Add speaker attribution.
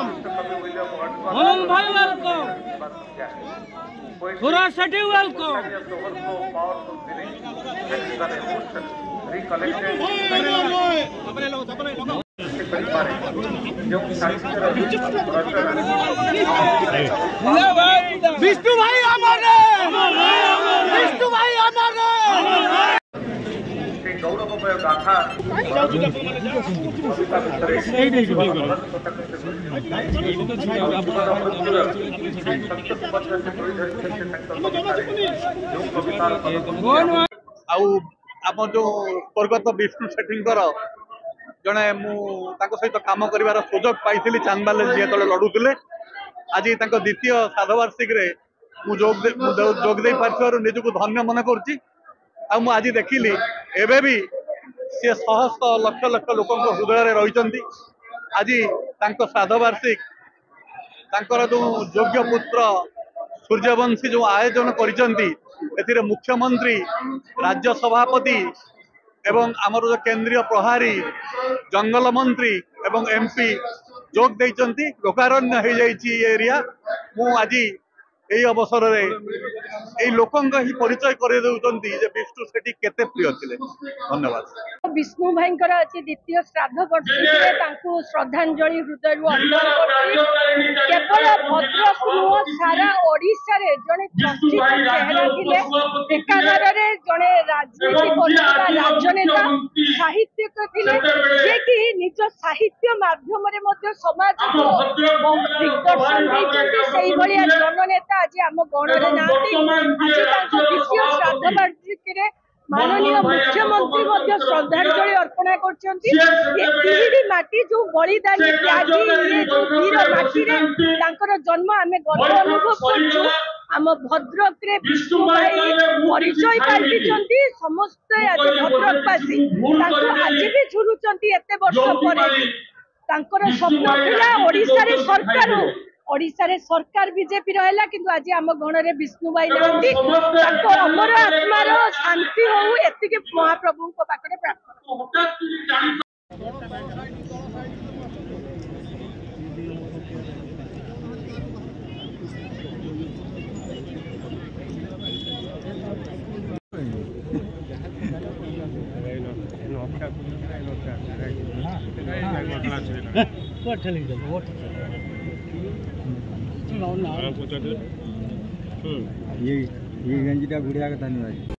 Speaker 1: मनन भाई वेलकम, पूरा city welcome. Vishnu भाई हमारे, विष्णु भाई हमारे गौरवमय गाथा आम जो स्वर्गत विष्णु सेठी जड़े सहित कम कर सुजोग पाई चांदबाल जी जो लड़ुले आज द्वितीय श्राद्धवार्षिक जोग दे पार निजक धन्य मन कर आज देखिली एवं भी सी शह शह लक्ष लक्ष लोक हृदय रही आज श्राद्धवार्षिक जो योग्य पुत्र सूर्यवंशी जो आयोजन कर मुख्यमंत्री राज्य सभापति एवं आमर जो केंद्रीय प्रभारी जंगल मंत्री एवं एमपी जोग देइचंती लोकारण्य हो जाइए एरिया मु आज यही अवसर में लोकंग ही परिचय कर विष्णु सेठी केते प्रिय थिले। धन्यवाद।
Speaker 2: विष्णु भाई द्वितीय श्राद्ध वर्षी श्रद्धांजलि हृदय केवल भद्रक नुह सारा ओडिशा रे जड़े चर्चित चेहरा थिले एकाधार जड़े राजनीति राजनेता साहित्यक थिले जे कि निज साहित्य माध्यम समाज को बहुत दिग्दर्शन देइछन्ती जननेता आज आम गणरे नाती आज द्वितीय श्राद्ध वार्षिक माननीय मुख्यमंत्री श्रद्धांजलि अर्पण करटी जो बलिदानी त्यागी ये जो वीर माटी जन्म आम गर्व अनुभव कर आम भद्रक विष्णु भाई परिचय पाई समस्त आज भद्रकवासी आज भी झुरुचंती एते वर्ष पर स्वप्न थिला ओडिशा रे सरकार बीजेपी रहा किंतु आज आम गणरे विष्णु भाई नांती अमर आत्मार शांति हो एति महाप्रभु पाखे प्रार्थना।
Speaker 3: ये गंजीटा बुढ़िया का धन्यवाद।